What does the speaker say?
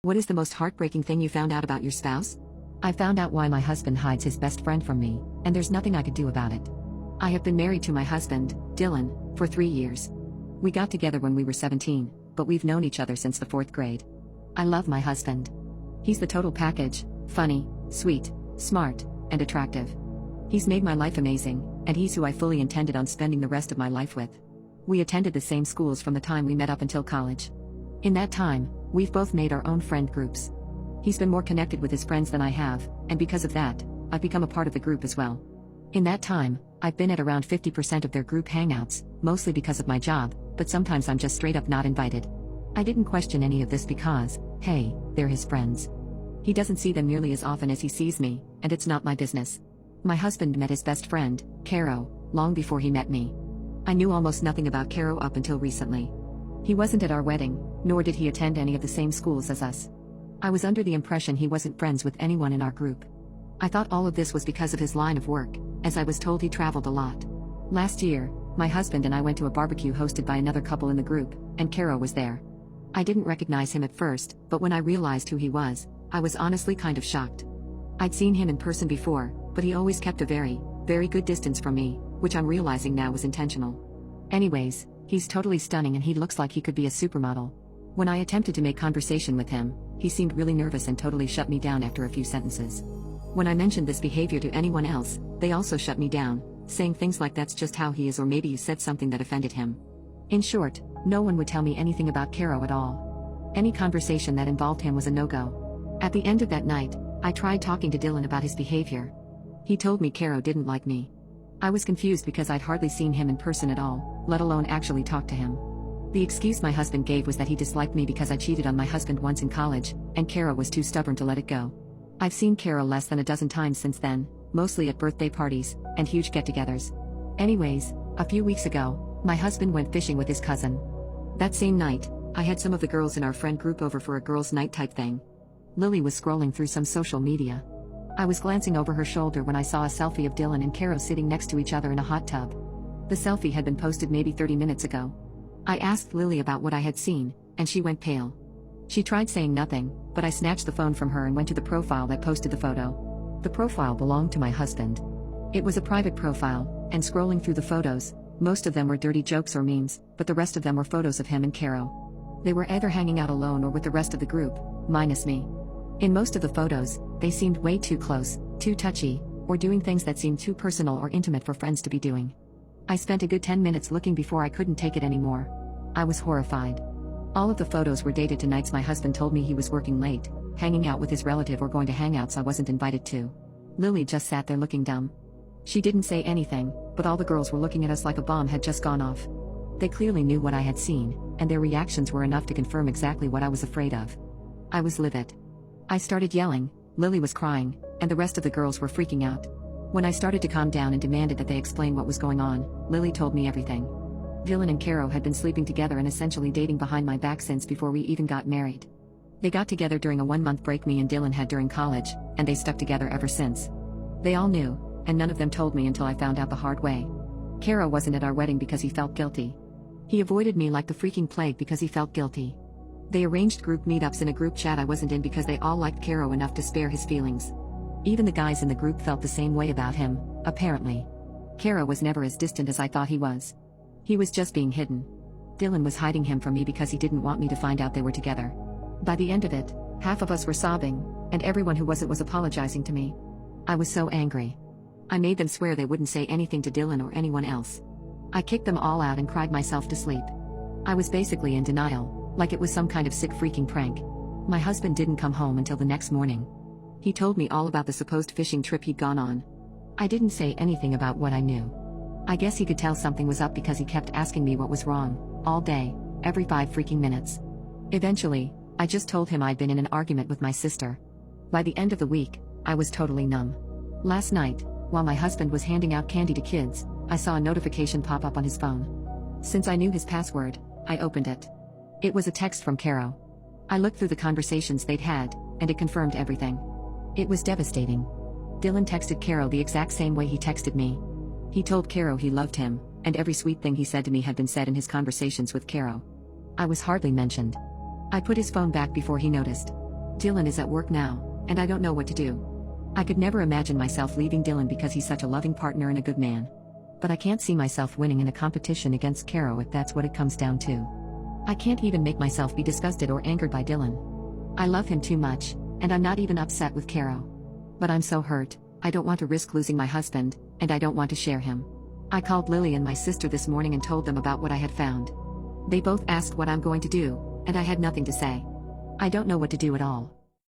What is the most heartbreaking thing you found out about your spouse? I found out why my husband hides his best friend from me, and there's nothing I could do about it. I have been married to my husband, Dylan, for 3 years. We got together when we were 17, but we've known each other since the 4th grade. I love my husband. He's the total package: funny, sweet, smart, and attractive. He's made my life amazing, and he's who I fully intended on spending the rest of my life with. We attended the same schools from the time we met up until college. In that time, we've both made our own friend groups. He's been more connected with his friends than I have, and because of that, I've become a part of the group as well. In that time, I've been at around 50% of their group hangouts, mostly because of my job, but sometimes I'm just straight up not invited. I didn't question any of this because, hey, they're his friends. He doesn't see them nearly as often as he sees me, and it's not my business. My husband met his best friend, Caro, long before he met me. I knew almost nothing about Caro up until recently. He wasn't at our wedding, nor did he attend any of the same schools as us. I was under the impression he wasn't friends with anyone in our group. I thought all of this was because of his line of work, as I was told he traveled a lot. Last year, my husband and I went to a barbecue hosted by another couple in the group, and Caro was there. I didn't recognize him at first, but when I realized who he was, I was honestly kind of shocked. I'd seen him in person before, but he always kept a very, very good distance from me, which I'm realizing now was intentional. Anyways, he's totally stunning and he looks like he could be a supermodel. When I attempted to make conversation with him, he seemed really nervous and totally shut me down after a few sentences. When I mentioned this behavior to anyone else, they also shut me down, saying things like that's just how he is, or maybe you said something that offended him. In short, no one would tell me anything about Caro at all. Any conversation that involved him was a no-go. At the end of that night, I tried talking to Dylan about his behavior. He told me Caro didn't like me. I was confused because I'd hardly seen him in person at all, let alone actually talk to him. The excuse my husband gave was that he disliked me because I cheated on my husband once in college, and Caro was too stubborn to let it go. I've seen Caro less than a dozen times since then, mostly at birthday parties and huge get-togethers. Anyways, a few weeks ago, my husband went fishing with his cousin. That same night, I had some of the girls in our friend group over for a girls' night type thing. Lily was scrolling through some social media. I was glancing over her shoulder when I saw a selfie of Dylan and Caro sitting next to each other in a hot tub. The selfie had been posted maybe 30 minutes ago. I asked Lily about what I had seen, and she went pale. She tried saying nothing, but I snatched the phone from her and went to the profile that posted the photo. The profile belonged to my husband. It was a private profile, and scrolling through the photos, most of them were dirty jokes or memes, but the rest of them were photos of him and Caro. They were either hanging out alone or with the rest of the group, minus me. In most of the photos, they seemed way too close, too touchy, or doing things that seemed too personal or intimate for friends to be doing. I spent a good 10 minutes looking before I couldn't take it anymore. I was horrified. All of the photos were dated to nights my husband told me he was working late, hanging out with his relative, or going to hangouts I wasn't invited to. Lily just sat there looking dumb. She didn't say anything, but all the girls were looking at us like a bomb had just gone off. They clearly knew what I had seen, and their reactions were enough to confirm exactly what I was afraid of. I was livid. I started yelling, Lily was crying, and the rest of the girls were freaking out. When I started to calm down and demanded that they explain what was going on, Lily told me everything. Dylan and Caro had been sleeping together and essentially dating behind my back since before we even got married. They got together during a 1-month break me and Dylan had during college, and they stuck together ever since. They all knew, and none of them told me until I found out the hard way. Caro wasn't at our wedding because he felt guilty. He avoided me like the freaking plague because he felt guilty. They arranged group meetups in a group chat I wasn't in because they all liked Caro enough to spare his feelings. Even the guys in the group felt the same way about him, apparently. Caro was never as distant as I thought he was. He was just being hidden. Dylan was hiding him from me because he didn't want me to find out they were together. By the end of it, half of us were sobbing, and everyone who wasn't was apologizing to me. I was so angry. I made them swear they wouldn't say anything to Dylan or anyone else. I kicked them all out and cried myself to sleep. I was basically in denial, like it was some kind of sick freaking prank. My husband didn't come home until the next morning. He told me all about the supposed fishing trip he'd gone on. I didn't say anything about what I knew. I guess he could tell something was up because he kept asking me what was wrong, all day, every 5 freaking minutes. Eventually, I just told him I'd been in an argument with my sister. By the end of the week, I was totally numb. Last night, while my husband was handing out candy to kids, I saw a notification pop up on his phone. Since I knew his password, I opened it. It was a text from Caro. I looked through the conversations they'd had, and it confirmed everything. It was devastating. Dylan texted Caro the exact same way he texted me. He told Caro he loved him, and every sweet thing he said to me had been said in his conversations with Caro. I was hardly mentioned. I put his phone back before he noticed. Dylan is at work now, and I don't know what to do. I could never imagine myself leaving Dylan because he's such a loving partner and a good man. But I can't see myself winning in a competition against Caro if that's what it comes down to. I can't even make myself be disgusted or angered by Dylan. I love him too much, and I'm not even upset with Caro. But I'm so hurt, I don't want to risk losing my husband, and I don't want to share him. I called Lily and my sister this morning and told them about what I had found. They both asked what I'm going to do, and I had nothing to say. I don't know what to do at all.